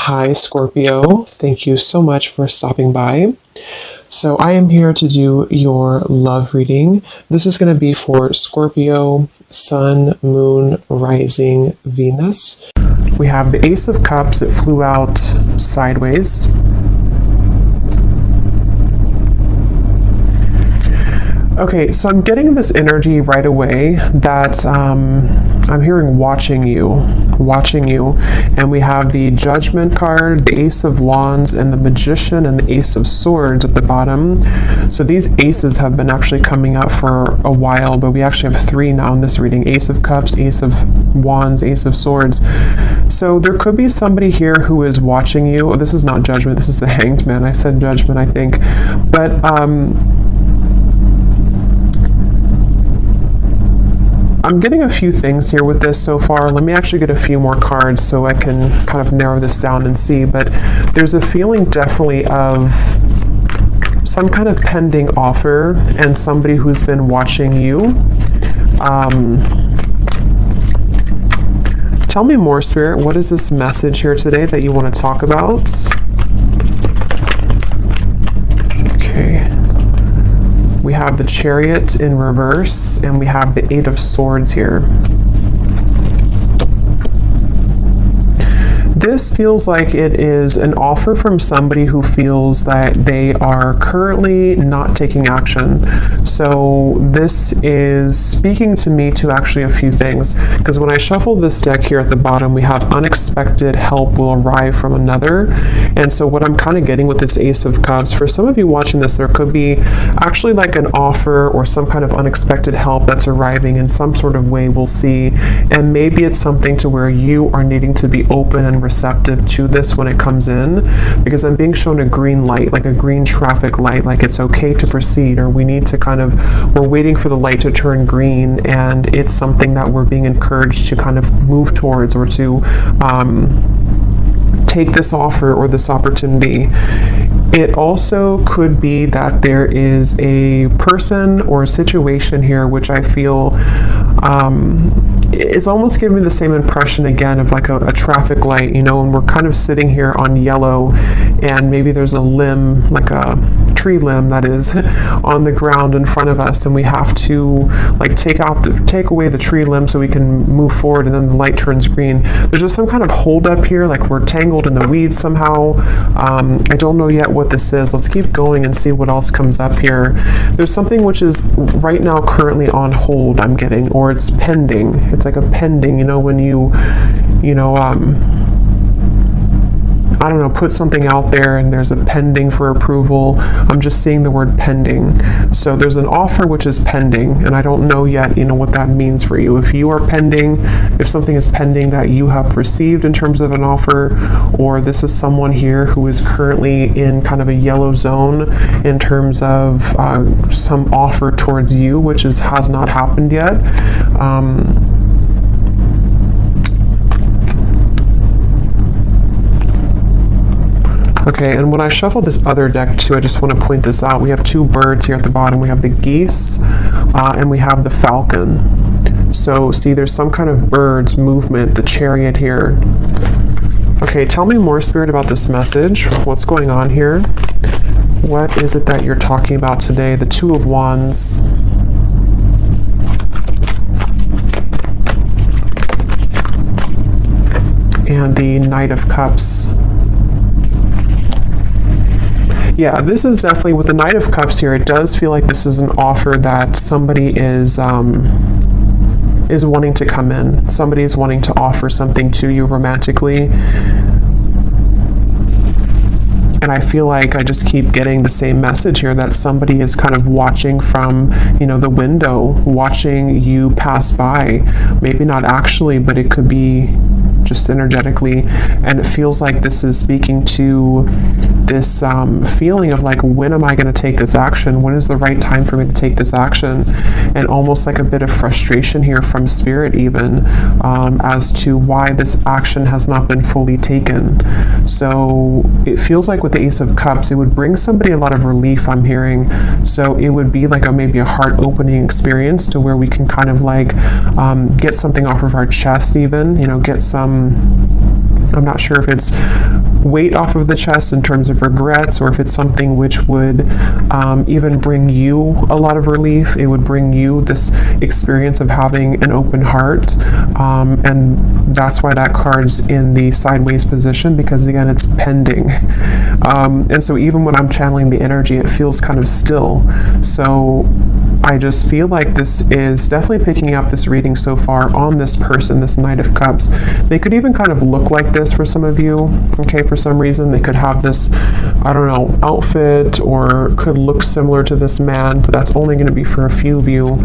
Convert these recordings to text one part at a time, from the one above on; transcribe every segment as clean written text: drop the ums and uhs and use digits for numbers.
Hi, Scorpio. Thank you so much for stopping by. So I am here to do your love reading. This is going to be for Scorpio, Sun, Moon, Rising, Venus. We have the Ace of Cups. It flew out sideways. Okay, so I'm getting this energy right away that I'm hearing watching you, and we have the Judgment card, the Ace of Wands, and the Magician, and the Ace of Swords at the bottom. So these aces have been actually coming up for a while, but we actually have three now in this reading: Ace of Cups, Ace of Wands, Ace of Swords. So there could be somebody here who is watching you. This is not Judgment, this is the Hanged Man. I said Judgment, I think. But I'm getting a few things here with this so far. Let me actually get a few more cards so I can kind of narrow this down and see. But there's a feeling definitely of some kind of pending offer and somebody who's been watching you. Tell me more, Spirit. What is this message here today that you want to talk about? We have the Chariot in reverse, and we have the Eight of Swords here. This feels like it is an offer from somebody who feels that they are currently not taking action. So this is speaking to me to actually a few things, because when I shuffle this deck here at the bottom, we have unexpected help will arrive from another. And so what I'm kind of getting with this Ace of Cups, for some of you watching this, there could be actually like an offer or some kind of unexpected help that's arriving in some sort of way, we'll see. And maybe it's something to where you are needing to be open and receptive to this when it comes in, because I'm being shown a green light, like a green traffic light, like it's okay to proceed, or we need to we're waiting for the light to turn green, and it's something that we're being encouraged to kind of move towards, or to take this offer or this opportunity. It also could be that there is a person or a situation here which I feel it's almost giving me the same impression again of like a traffic light, you know, and we're kind of sitting here on yellow, and maybe there's a limb, like a tree limb that is on the ground in front of us, and we have to like take away the tree limb so we can move forward, and then the light turns green. There's just some kind of hold up here, like we're tangled in the weeds somehow. I don't know yet what this is. Let's keep going and see what else comes up here. There's something which is right now currently on hold, I'm getting, or it's pending. It's like a pending, you know, when I don't know, put something out there and there's a pending for approval. I'm just seeing the word pending. So there's an offer which is pending, and I don't know yet, you know, what that means for you. If you are pending, if something is pending that you have received in terms of an offer, or this is someone here who is currently in kind of a yellow zone in terms of some offer towards you, which has not happened yet. Okay, and when I shuffle this other deck too, I just want to point this out. We have two birds here at the bottom. We have the geese and we have the falcon. So see, there's some kind of birds movement, the Chariot here. Okay, tell me more, Spirit, about this message. What's going on here? What is it that you're talking about today? The Two of Wands. And the Knight of Cups. Yeah, this is definitely, with the Knight of Cups here, it does feel like this is an offer that somebody is wanting to come in. Somebody is wanting to offer something to you romantically. And I feel like I just keep getting the same message here, that somebody is kind of watching from, you know, the window, watching you pass by. Maybe not actually, but it could be just energetically. And it feels like this is speaking to this feeling of like, when am I going to take this action? When is the right time for me to take this action? And almost like a bit of frustration here from Spirit even, as to why this action has not been fully taken. So it feels like with the Ace of Cups, it would bring somebody a lot of relief, I'm hearing. So it would be like maybe a heart-opening experience to where we can kind of like get something off of our chest even, you know, get some I'm not sure if it's weight off of the chest in terms of regrets, or if it's something which would even bring you a lot of relief. It would bring you this experience of having an open heart, and that's why that card's in the sideways position, because again, it's pending. And so even when I'm channeling the energy, it feels kind of still. So I just feel like this is definitely picking up this reading so far on this person, this Knight of Cups. They could even kind of look like this for some of you, okay, for some reason. They could have this, I don't know, outfit, or could look similar to this man, but that's only going to be for a few of you.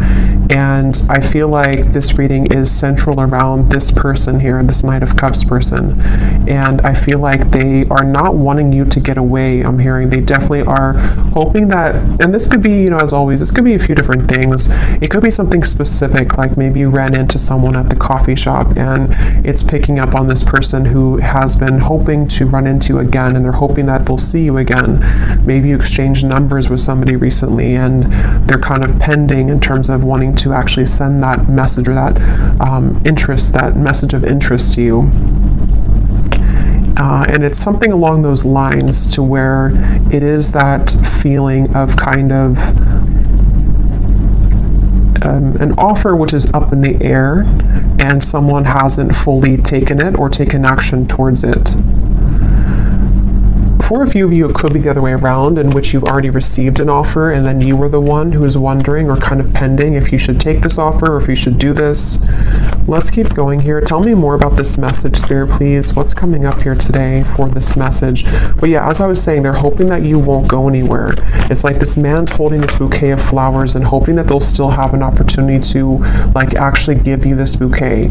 And I feel like this reading is central around this person here, this Knight of Cups person. And I feel like they are not wanting you to get away. I'm hearing they definitely are hoping that, and this could be, you know, as always, this could be a few different things. It could be something specific, like maybe you ran into someone at the coffee shop and it's picking up on this person who has been hoping to run into you again, and they're hoping that they'll see you again. Maybe you exchanged numbers with somebody recently and they're kind of pending in terms of wanting to actually send that message, or that interest, that message of interest to you. And it's something along those lines, to where it is that feeling of kind of an offer which is up in the air, and someone hasn't fully taken it or taken action towards it. For a few of you, it could be the other way around, in which you've already received an offer and then you were the one who is wondering or kind of pending if you should take this offer or if you should do this. Let's keep going here. Tell me more about this message, Spirit, please. What's coming up here today for this message? But yeah, as I was saying, they're hoping that you won't go anywhere. It's like this man's holding this bouquet of flowers and hoping that they'll still have an opportunity to like actually give you this bouquet,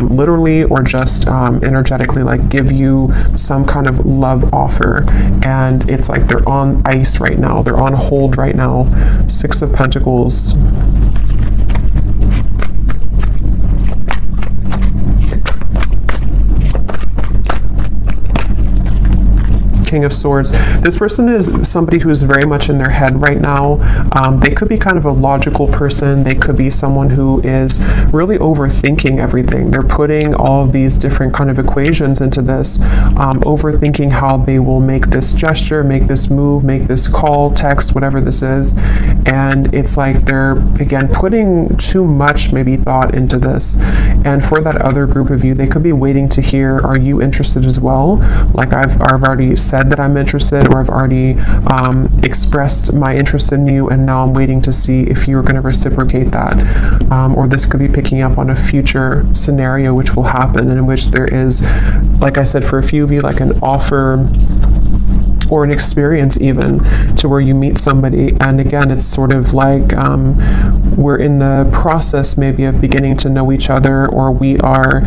literally or just energetically, like give you some kind of love offer. And it's like they're on ice right now. They're on hold right now. Six of Pentacles. King of Swords. This person is somebody who is very much in their head right now. They could be kind of a logical person. They could be someone who is really overthinking everything. They're putting all of these different kind of equations into this, overthinking how they will make this gesture, make this move, make this call, text, whatever this is. And it's like they're, again, putting too much maybe thought into this. And for that other group of you, they could be waiting to hear, are you interested as well? Like I've already said that I'm interested, or I've already expressed my interest in you, and now I'm waiting to see if you're going to reciprocate that. Or this could be picking up on a future scenario which will happen, in which there is, like I said, for a few of you, like an offer or an experience even, to where you meet somebody, and again, it's sort of like we're in the process maybe of beginning to know each other, or we are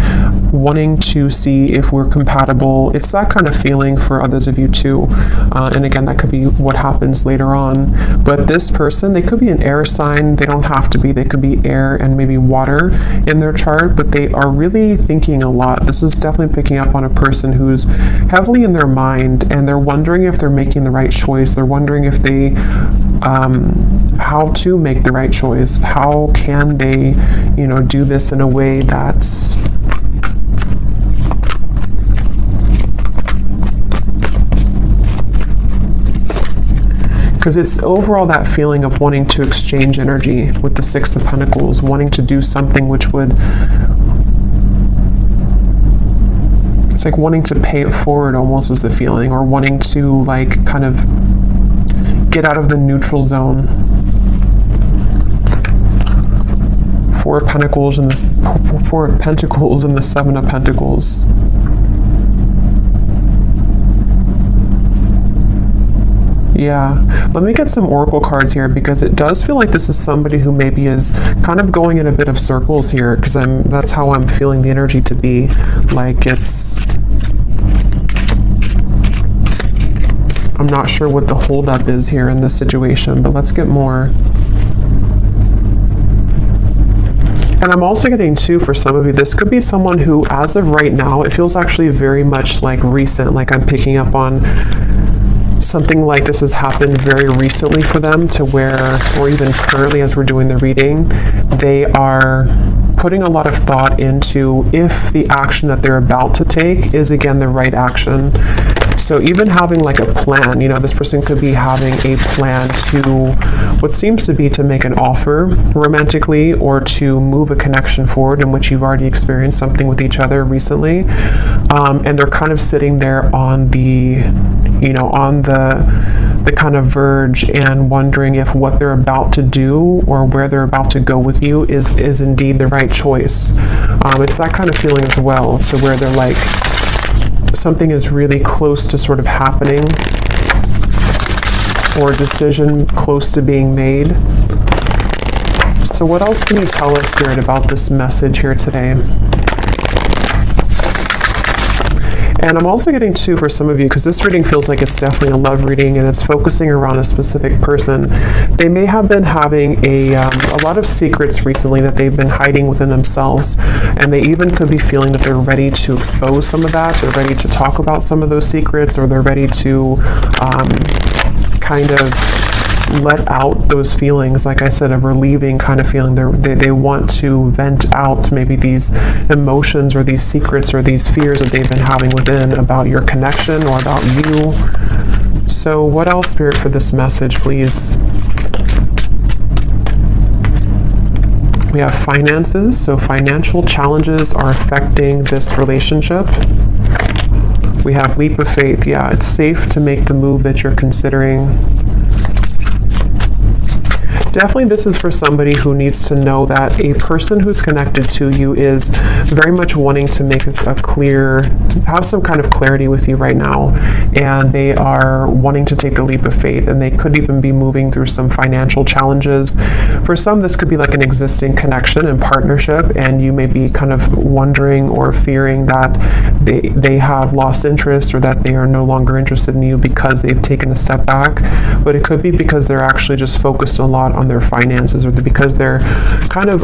wanting to see if we're compatible. It's that kind of feeling for others of you too. And again, that could be what happens later on. But this person, they could be an air sign. They don't have to be. They could be air and maybe water in their chart, but they are really thinking a lot. This is definitely picking up on a person who's heavily in their mind, and they're wondering if they're making the right choice. They're wondering if they, how to make the right choice. How can they, you know, do this in a way that's because it's overall that feeling of wanting to exchange energy with the Six of Pentacles, wanting to do something which would, it's like wanting to pay it forward almost is the feeling, or wanting to like kind of get out of the neutral zone. Four of Pentacles and the Four of Pentacles and the Seven of Pentacles. Yeah, let me get some oracle cards here, because it does feel like this is somebody who maybe is kind of going in a bit of circles here, because that's how I'm feeling the energy to be. Like it's, I'm not sure what the holdup is here in this situation, but let's get more. And I'm also getting too, for some of you, this could be someone who, as of right now, it feels actually very much like recent, like I'm picking up on something like this has happened very recently for them, to where, or even currently as we're doing the reading, they are putting a lot of thought into if the action that they're about to take is again the right action. So even having like a plan, you know, this person could be having a plan to what seems to be to make an offer romantically, or to move a connection forward in which you've already experienced something with each other recently. And they're kind of sitting there on the, you know, on the kind of verge and wondering if what they're about to do or where they're about to go with you is indeed the right choice. It's that kind of feeling as well, to where they're like, something is really close to sort of happening, or a decision close to being made. So what else can you tell us, Spirit, about this message here today? And I'm also getting too, for some of you, because this reading feels like it's definitely a love reading and it's focusing around a specific person. They may have been having a lot of secrets recently that they've been hiding within themselves, and they even could be feeling that they're ready to expose some of that. They're ready to talk about some of those secrets, or they're ready to kind of let out those feelings, like I said, of relieving kind of feeling. They want to vent out maybe these emotions or these secrets or these fears that they've been having within about your connection or about you. So what else, Spirit, for this message, please? We have finances, so financial challenges are affecting this relationship. We have leap of faith. Yeah, it's safe to make the move that you're considering. Definitely this is for somebody who needs to know that a person who's connected to you is very much wanting to make have some kind of clarity with you right now, and they are wanting to take the leap of faith, and they could even be moving through some financial challenges. For some, this could be like an existing connection and partnership, and you may be kind of wondering or fearing that they have lost interest, or that they are no longer interested in you because they've taken a step back. But it could be because they're actually just focused a lot on their finances, or because they're kind of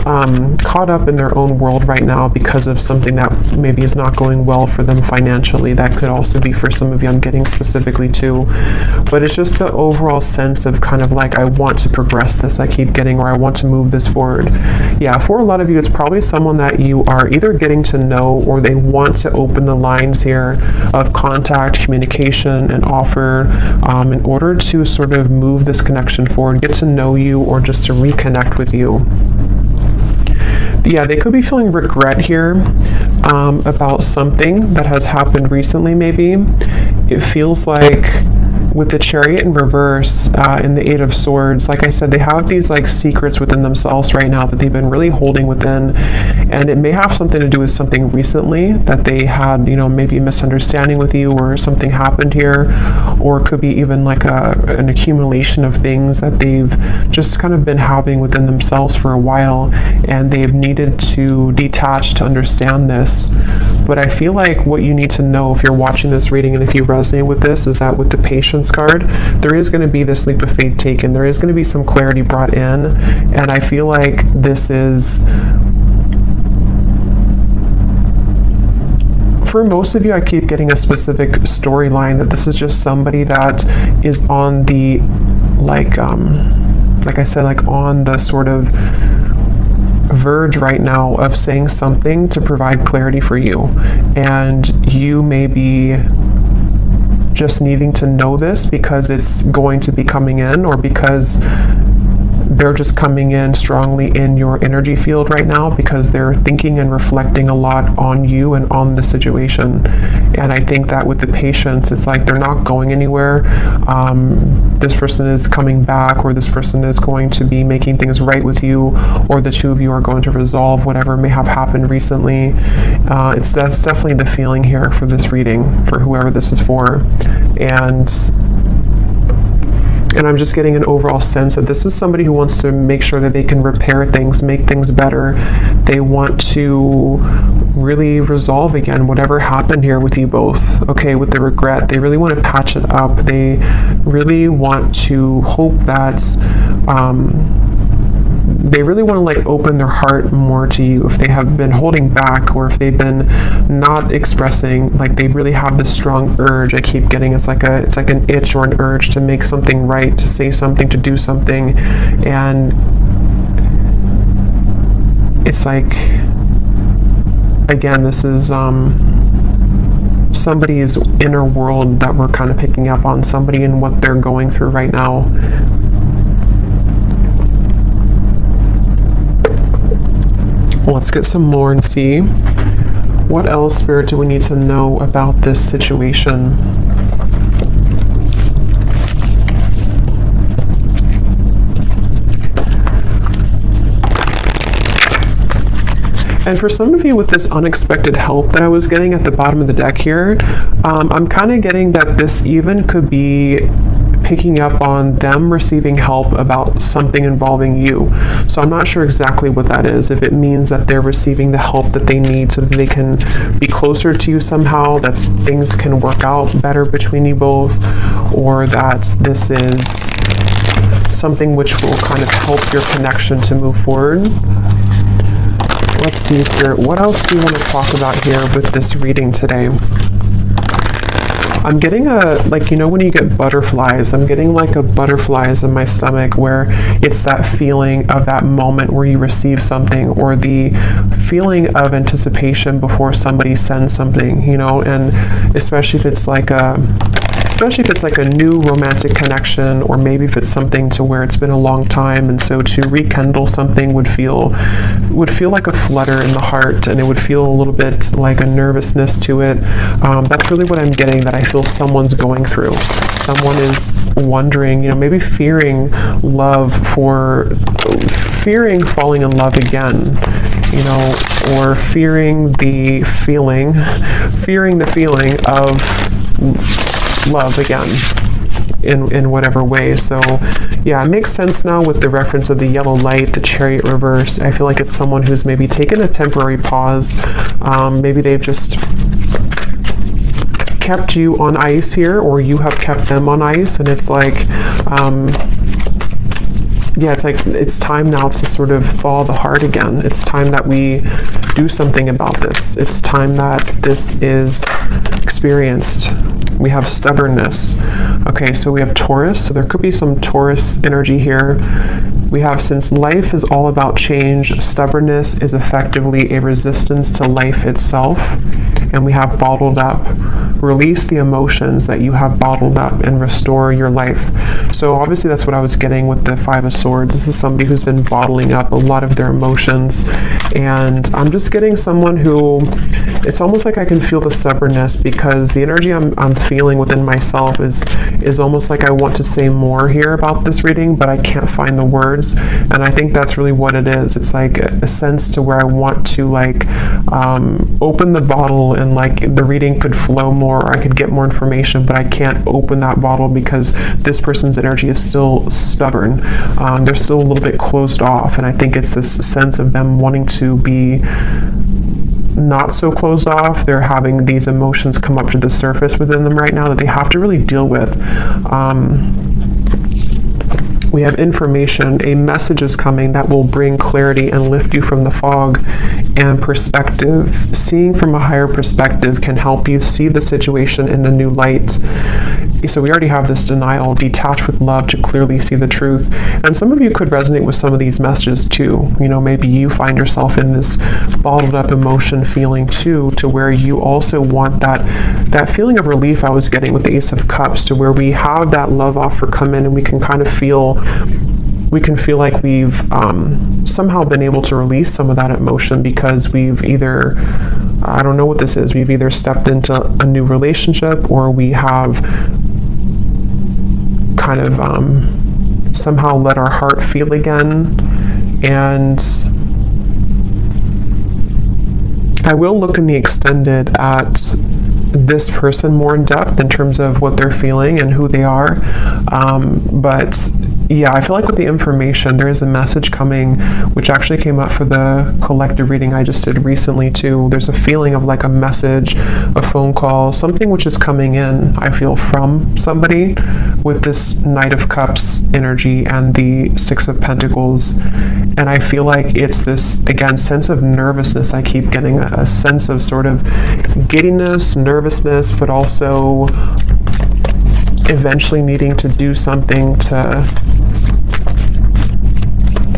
caught up in their own world right now because of something that maybe is not going well for them financially. That could also be for some of you, I'm getting specifically too. But it's just the overall sense of kind of like, I want to progress this, I keep getting, or I want to move this forward. Yeah, for a lot of you, it's probably someone that you are either getting to know, or they want to open the lines here of contact, communication, and offer in order to sort of move this connection forward, get to know you, or just to reconnect with you. Yeah, they could be feeling regret here about something that has happened recently, maybe. It feels like with the Chariot in reverse and the Eight of Swords, like I said, they have these like secrets within themselves right now that they've been really holding within, and it may have something to do with something recently that they had, you know, maybe a misunderstanding with you, or something happened here, or it could be even like an accumulation of things that they've just kind of been having within themselves for a while, and they've needed to detach to understand this. But I feel like what you need to know if you're watching this reading, and if you resonate with this, is that with the Patience card, there is going to be this leap of faith taken. There is going to be some clarity brought in, and I feel like this is, for most of you, I keep getting a specific storyline that this is just somebody that is on the like I said, like on the sort of verge right now of saying something to provide clarity for you, and you may be just needing to know this because it's going to be coming in, or because they're just coming in strongly in your energy field right now, because they're thinking and reflecting a lot on you and on the situation. And I think that with the Patience, it's like they're not going anywhere. This person is coming back, or this person is going to be making things right with you, or the two of you are going to resolve whatever may have happened recently. That's definitely the feeling here for this reading, for whoever this is for. And I'm just getting an overall sense that this is somebody who wants to make sure that they can repair things, make things better. They want to really resolve again whatever happened here with you both, okay, with the regret. They really want to patch it up. They really want to hope that they really want to like open their heart more to you if they have been holding back, or if they've been not expressing. Like they really have this strong urge. I keep getting it's like an itch or an urge to make something right, to say something, to do something. And it's like, again, this is somebody's inner world that we're kind of picking up on, somebody and what they're going through right now. Let's get some more and see what else, Spirit, do we need to know about this situation. And for some of you, with this unexpected help that I was getting at the bottom of the deck here, I'm kind of getting that this even could be picking up on them receiving help about something involving you. So I'm not sure exactly what that is, if it means that they're receiving the help that they need so that they can be closer to you somehow, that things can work out better between you both, or that this is something which will kind of help your connection to move forward. Let's see, Spirit, what else do you want to talk about here with this reading today? I'm getting like, you know, when you get butterflies, I'm getting like a butterflies in my stomach, where it's that feeling of that moment where you receive something, or the feeling of anticipation before somebody sends something, you know, and especially if it's like a new romantic connection, or maybe if it's something to where it's been a long time, and so to rekindle something would feel like a flutter in the heart, and it would feel a little bit like a nervousness to it. That's really what I'm getting, that I feel someone's going through. Someone is wondering, you know, maybe fearing falling in love again, you know, or fearing the feeling of love again in whatever way. So yeah, it makes sense now with the reference of the yellow light, the Chariot reverse. I feel like it's someone who's maybe taken a temporary pause. Maybe they've just kept you on ice here, or you have kept them on ice, and it's like it's time now to sort of thaw the heart again. It's time that we do something about this. It's time that this is experienced. We have stubbornness. Okay, so we have Taurus, so there could be some Taurus energy here. We have, since life is all about change, stubbornness is effectively a resistance to life itself. And we have bottled up. Release the emotions that you have bottled up and restore your life. So obviously that's what I was getting with the Five of Swords. This is somebody who's been bottling up a lot of their emotions. And I'm just getting someone who, it's almost like I can feel the stubbornness, because the energy I'm feeling within myself is almost like I want to say more here about this reading, but I can't find the words. And I think that's really what it is. It's like a sense to where I want to like open the bottle, and like the reading could flow more, or I could get more information, but I can't open that bottle because this person's energy is still stubborn. They're still a little bit closed off, and I think it's this sense of them wanting to be not so closed off. They're having these emotions come up to the surface within them right now that they have to really deal with. We have information, a message is coming that will bring clarity and lift you from the fog, and perspective. Seeing from a higher perspective can help you see the situation in a new light. So we already have this denial, detach with love to clearly see the truth. And some of you could resonate with some of these messages too. You know, maybe you find yourself in this bottled up emotion feeling too, to where you also want that feeling of relief I was getting with the Ace of Cups, to where we have that love offer come in, and we can kind of feel like we've somehow been able to release some of that emotion, because we've either, I don't know what this is, we've either stepped into a new relationship, or we have kind of somehow let our heart feel again. And I will look in the extended at this person more in depth in terms of what they're feeling and who they are. But yeah, I feel like with the information, there is a message coming, which actually came up for the collective reading I just did recently too. There's a feeling of like a message, a phone call, something which is coming in, I feel, from somebody with this Knight of Cups energy and the Six of Pentacles. And I feel like it's this, again, sense of nervousness. I keep getting a sense of sort of giddiness, nervousness, but also eventually needing to do something to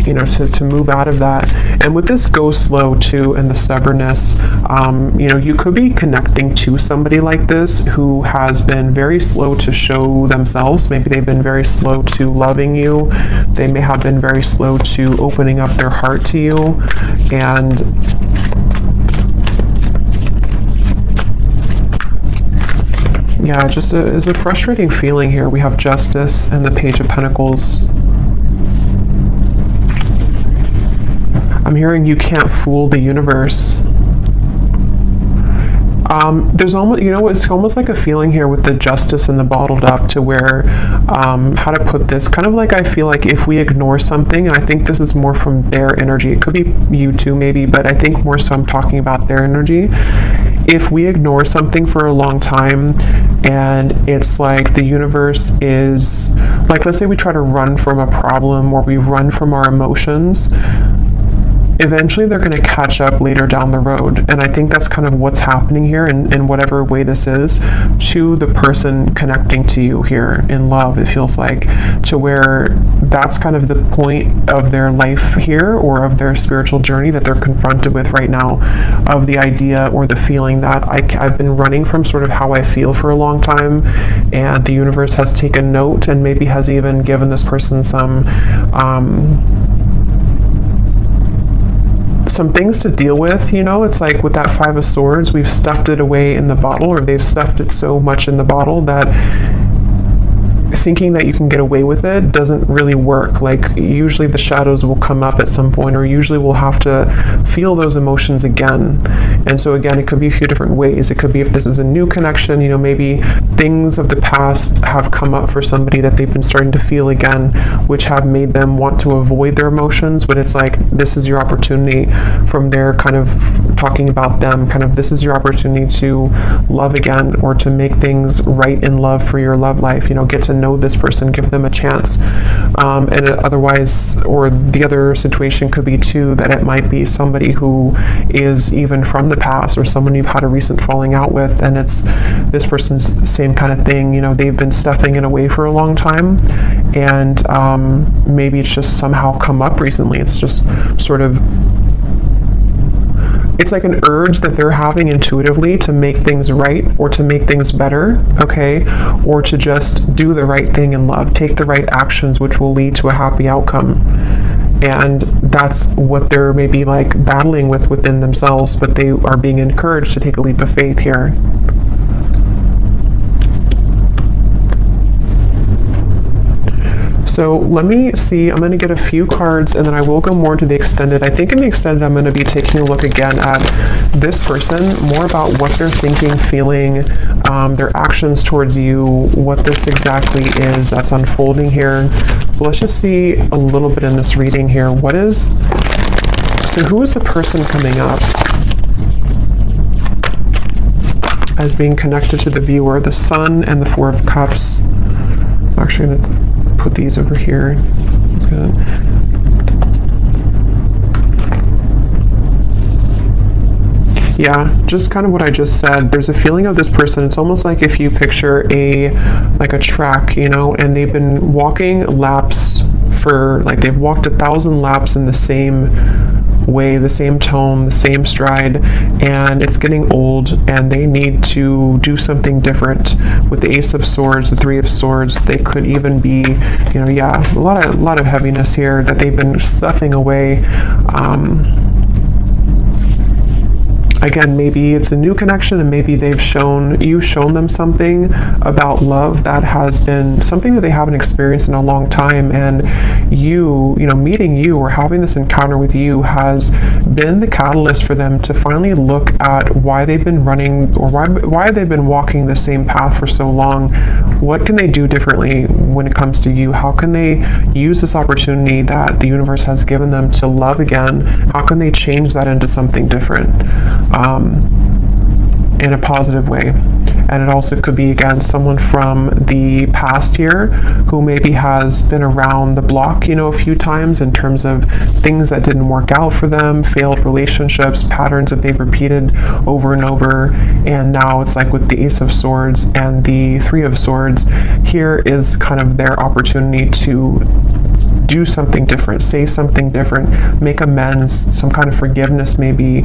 to move out of that. And with this go slow too, and the stubbornness, you could be connecting to somebody like this who has been very slow to show themselves. Maybe they've been very slow to loving you. They may have been very slow to opening up their heart to you. And yeah, just is a frustrating feeling here. We have Justice and the Page of Pentacles. I'm hearing you can't fool the universe. There's almost, it's almost like a feeling here with the Justice and the bottled up, to where, how to put this, kind of like, I feel like if we ignore something, and I think this is more from their energy, it could be you too maybe, but I think more so I'm talking about their energy. If we ignore something for a long time, and it's like the universe is, like, let's say we try to run from a problem, or we run from our emotions, eventually they're going to catch up later down the road. And I think that's kind of what's happening here, in whatever way this is, to the person connecting to you here in love, it feels like, to where that's kind of the point of their life here, or of their spiritual journey that they're confronted with right now, of the idea or the feeling that I've been running from sort of how I feel for a long time, and the universe has taken note and maybe has even given this person some things to deal with. It's like with that Five of Swords, we've stuffed it away in the bottle, or they've stuffed it so much in the bottle that thinking that you can get away with it doesn't really work. Like, usually the shadows will come up at some point, or usually we'll have to feel those emotions again. And so again, it could be a few different ways. It could be, if this is a new connection, maybe things of the past have come up for somebody that they've been starting to feel again, which have made them want to avoid their emotions. But it's like, this is your opportunity, from their kind of talking about them, kind of, this is your opportunity to love again, or to make things right in love for your love life. Get to know this person, give them a chance. And otherwise, or the other situation could be too, that it might be somebody who is even from the past, or someone you've had a recent falling out with, and it's this person's same kind of thing. They've been stuffing it away for a long time, and maybe it's just somehow come up recently. It's just sort of, it's like an urge that they're having intuitively to make things right, or to make things better, okay? Or to just do the right thing in love, take the right actions, which will lead to a happy outcome. And that's what they're maybe like battling with within themselves, but they are being encouraged to take a leap of faith here. So let me see, I'm going to get a few cards, and then I will go more into the extended. I think in the extended, I'm going to be taking a look again at this person, more about what they're thinking, feeling, their actions towards you, what this exactly is that's unfolding here. But let's just see a little bit in this reading here. So who is the person coming up as being connected to the viewer? The Sun and the Four of Cups. I'm actually going to put these over here. Yeah, just kind of what I just said. There's a feeling of this person. It's almost like if you picture a track, and they've been walking laps for, like, they've walked 1,000 laps in the same way, the same tone, the same stride, and it's getting old, and they need to do something different. With the Ace of Swords, the Three of Swords, they could even be, a lot of heaviness here that they've been stuffing away. Again, maybe it's a new connection, and maybe you've shown them something about love that has been something that they haven't experienced in a long time, and meeting you or having this encounter with you has been the catalyst for them to finally look at why they've been running, or why they've been walking the same path for so long. What can they do differently when it comes to you? How can they use this opportunity that the universe has given them to love again? How can they change that into something different? In a positive way. And it also could be, again, someone from the past here who maybe has been around the block, a few times, in terms of things that didn't work out for them, failed relationships, patterns that they've repeated over and over. And now it's like with the Ace of Swords and the Three of Swords, here is kind of their opportunity to do something different, say something different, make amends, some kind of forgiveness maybe,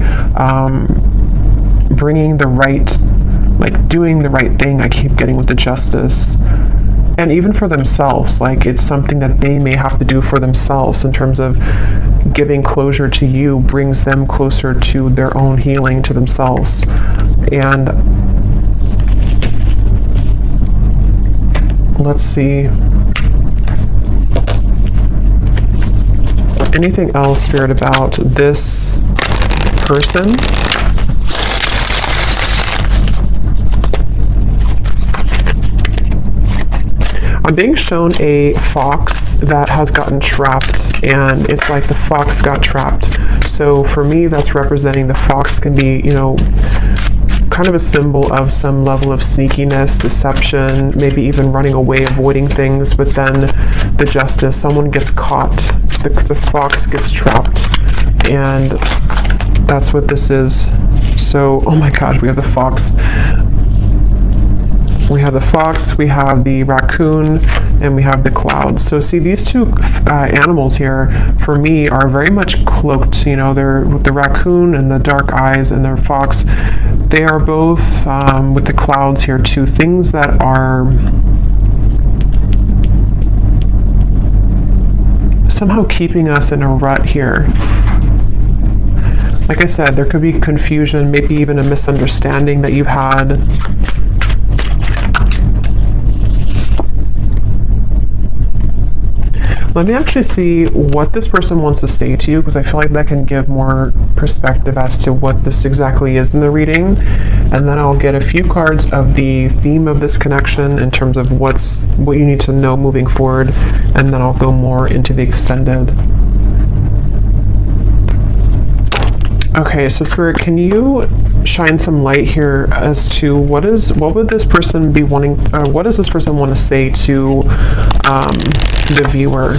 bringing the right, like doing the right thing. I keep getting with the Justice. And even for themselves, like it's something that they may have to do for themselves in terms of giving closure to you brings them closer to their own healing, to themselves. And let's see. Anything else, Spirit, about this person? I'm being shown a fox that has gotten trapped, and it's like the fox got trapped. So for me, that's representing the fox can be, you know, kind of a symbol of some level of sneakiness, deception, maybe even running away, avoiding things. But then the Justice, someone gets caught, the fox gets trapped, and that's what this is. So, oh my God, we have the fox. We have the fox, we have the raccoon, and we have the clouds. So see, these two animals here, for me, are very much cloaked. You know, they're with the raccoon and the dark eyes, and their fox. They are both, with the clouds here, two things that are somehow keeping us in a rut here. Like I said, there could be confusion, maybe even a misunderstanding that you've had. Let me actually see what this person wants to say to you, because I feel like that can give more perspective as to what this exactly is in the reading. And then I'll get a few cards of the theme of this connection in terms of what you need to know moving forward, and then I'll go more into the extended. Okay, so Spirit, can you shine some light here as to what would this person be wanting, what does this person want to say to the viewer?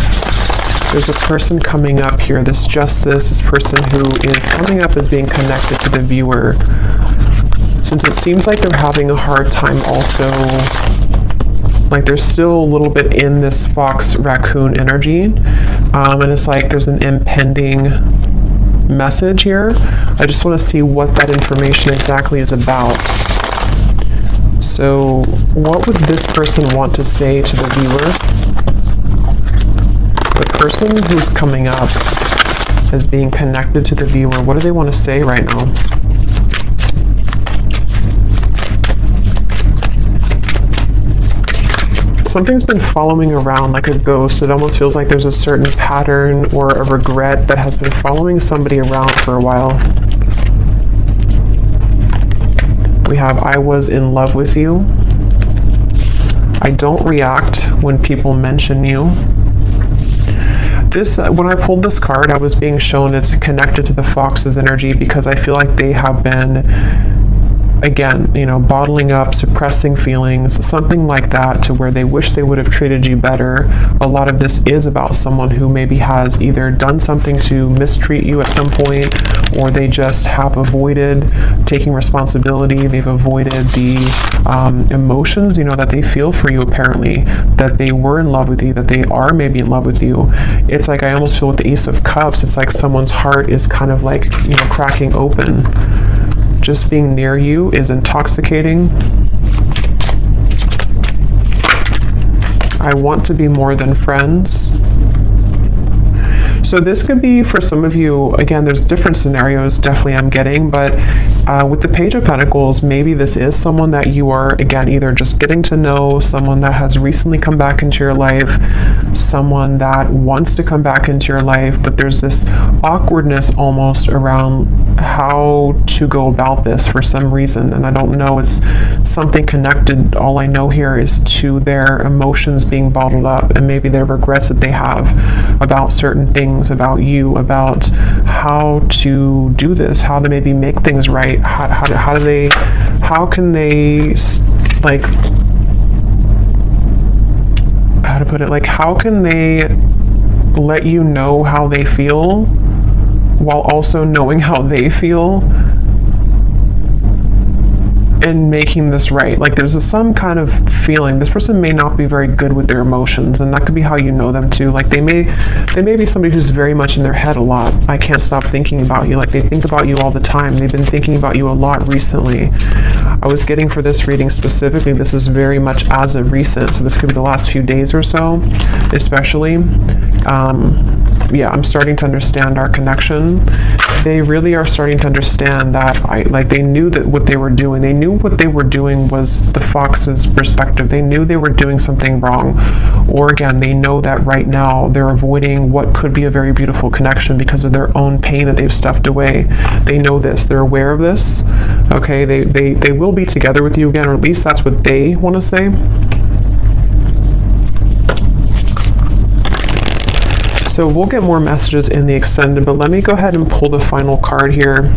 There's a person coming up here, this Justice, this person who is coming up as being connected to the viewer. Since it seems like they're having a hard time also, like they're still a little bit in this fox raccoon energy, and it's like there's an impending message here. I just want to see what that information exactly is about. So what would this person want to say to the viewer? The person who's coming up as being connected to the viewer, what do they want to say right now? Something's been following around like a ghost. It almost feels like there's a certain pattern or a regret that has been following somebody around for a while. We have, I was in love with you. I don't react when people mention you. This, when I pulled this card, I was being shown it's connected to the fox's energy, because I feel like they have been, again, you know, bottling up, suppressing feelings, something like that, to where they wish they would have treated you better. A lot of this is about someone who maybe has either done something to mistreat you at some point, or they just have avoided taking responsibility. They've avoided the emotions, you know, that they feel for you, apparently, that they were in love with you, that they are maybe in love with you. It's like, I almost feel with the Ace of Cups, it's like someone's heart is kind of like, you know, cracking open. Just being near you is intoxicating. I want to be more than friends. So this could be, for some of you, again, there's different scenarios definitely I'm getting, but with the Page of Pentacles, maybe this is someone that you are, again, either just getting to know, someone that has recently come back into your life, someone that wants to come back into your life, but there's this awkwardness almost around how to go about this for some reason, and I don't know, it's something connected. All I know here is to their emotions being bottled up, and maybe their regrets that they have about certain things, about you, about how to do this, how to maybe make things right, how can they, like, how to put it, like, how can they let you know how they feel while also knowing how they feel? and making this right. Like there's some kind of feeling. This person may not be very good with their emotions, and that could be how you know them too. Like they may be somebody who's very much in their head a lot. I can't stop thinking about you. Like they think about you all the time. They've been thinking about you a lot recently. I was getting for this reading specifically, this is very much as of recent, so this could be the last few days or so, especially. Yeah, I'm starting to understand our connection. They really are starting to understand that they knew that what they were doing. They knew what they were doing was the fox's perspective. They knew they were doing something wrong. Or again, they know that right now they're avoiding what could be a very beautiful connection because of their own pain that they've stuffed away. They know this. They're aware of this. Okay, they will be together with you again, or at least that's what they want to say. So we'll get more messages in the extended, but let me go ahead and pull the final card here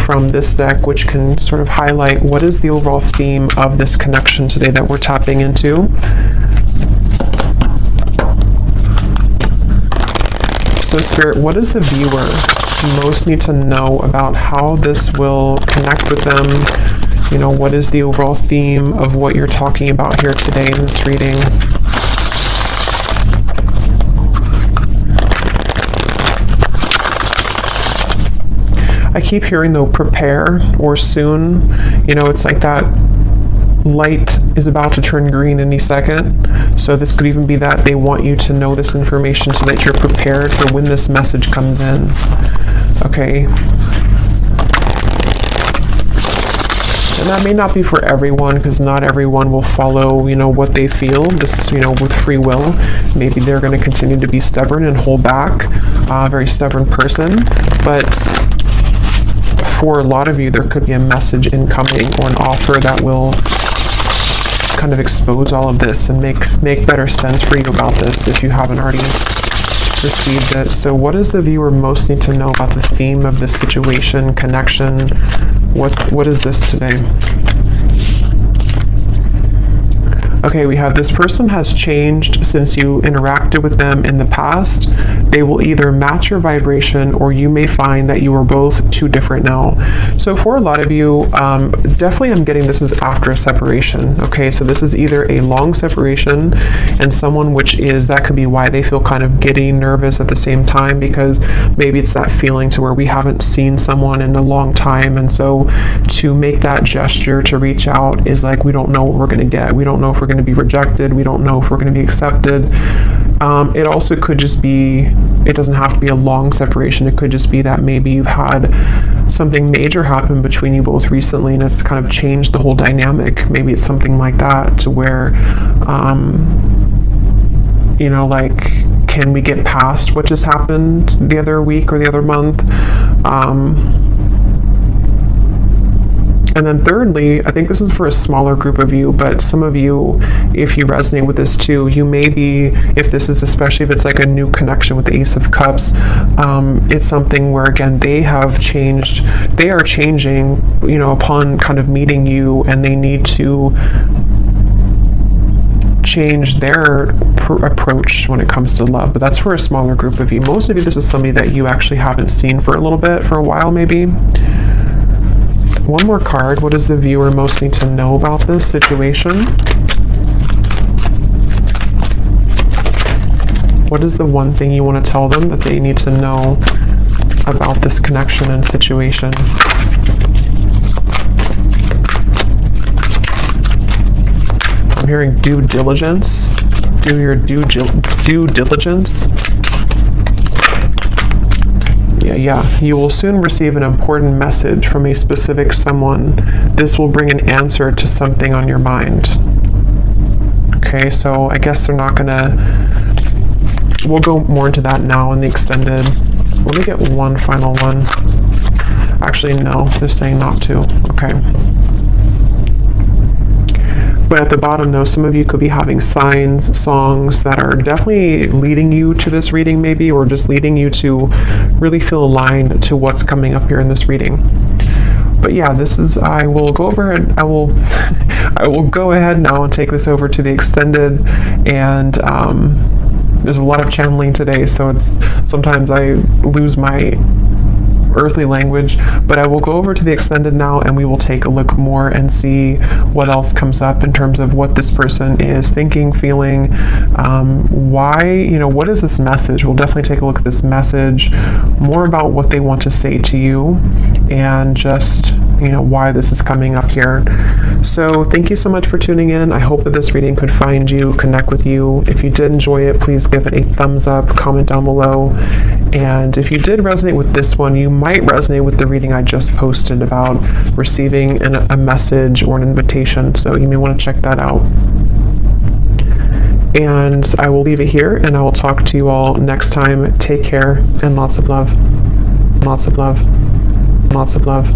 from this deck, which can sort of highlight what is the overall theme of this connection today that we're tapping into. So Spirit, what does the viewer most need to know about how this will connect with them? You know, what is the overall theme of what you're talking about here today in this reading? I keep hearing though, prepare or soon. You know, it's like that light is about to turn green any second. So this could even be that they want you to know this information so that you're prepared for when this message comes in. Okay. And that may not be for everyone, because not everyone will follow, you know, what they feel, this, you know, with free will. Maybe they're going to continue to be stubborn and hold back, a very stubborn person. But for a lot of you, there could be a message incoming or an offer that will kind of expose all of this and make better sense for you about this if you haven't already received it. So what does the viewer most need to know about the theme of this situation, connection? What is this today? Okay, we have this person has changed since you interacted with them in the past. They will either match your vibration, or you may find that you are both too different now. So for a lot of you, definitely I'm getting this is after a separation. Okay, so this is either a long separation and someone that could be why they feel kind of giddy, nervous at the same time, because maybe it's that feeling to where we haven't seen someone in a long time, and so to make that gesture to reach out is like, we don't know what we're going to get. We don't know if we're going to be rejected. We don't know if we're going to be accepted. It also could just be, it doesn't have to be a long separation. It could just be that maybe you've had something major happen between you both recently and it's kind of changed the whole dynamic. Maybe it's something like that, to where you know, like, can we get past what just happened the other week or the other month? And then thirdly, I think this is for a smaller group of you, but some of you, if you resonate with this too, you may be, if this is, especially if it's like a new connection with the Ace of Cups, it's something where, again, they are changing, you know, upon kind of meeting you, and they need to change their approach when it comes to love. But that's for a smaller group of you. Most of you, this is somebody that you actually haven't seen for a little bit, for a while maybe. One more card. What does the viewer most need to know about this situation? What is the one thing you want to tell them that they need to know about this connection and situation? I'm hearing due diligence. Do your due diligence. Yeah, you will soon receive an important message from a specific someone. This will bring an answer to something on your mind. Okay, so I guess they're not gonna, we'll go more into that now in the extended. Let me get one final one. Actually, no, they're saying not to. Okay. But at the bottom, though, some of you could be having signs, songs that are definitely leading you to this reading, maybe, or just leading you to really feel aligned to what's coming up here in this reading. But yeah, I will go over and I will go ahead now and take this over to the extended, and there's a lot of channeling today, so it's sometimes I lose my earthly language, but I will go over to the extended now and we will take a look more and see what else comes up in terms of what this person is thinking, feeling, why, what is this message? We'll definitely take a look at this message, more about what they want to say to you, and just, why this is coming up here. So thank you so much for tuning in. I hope that this reading could find you, connect with you. If you did enjoy it, please give it a thumbs up, comment down below. And if you did resonate with this one, you might resonate with the reading I just posted about receiving a message or an invitation. So you may want to check that out. And I will leave it here, and I will talk to you all next time. Take care, and lots of love. Lots of love. Lots of love.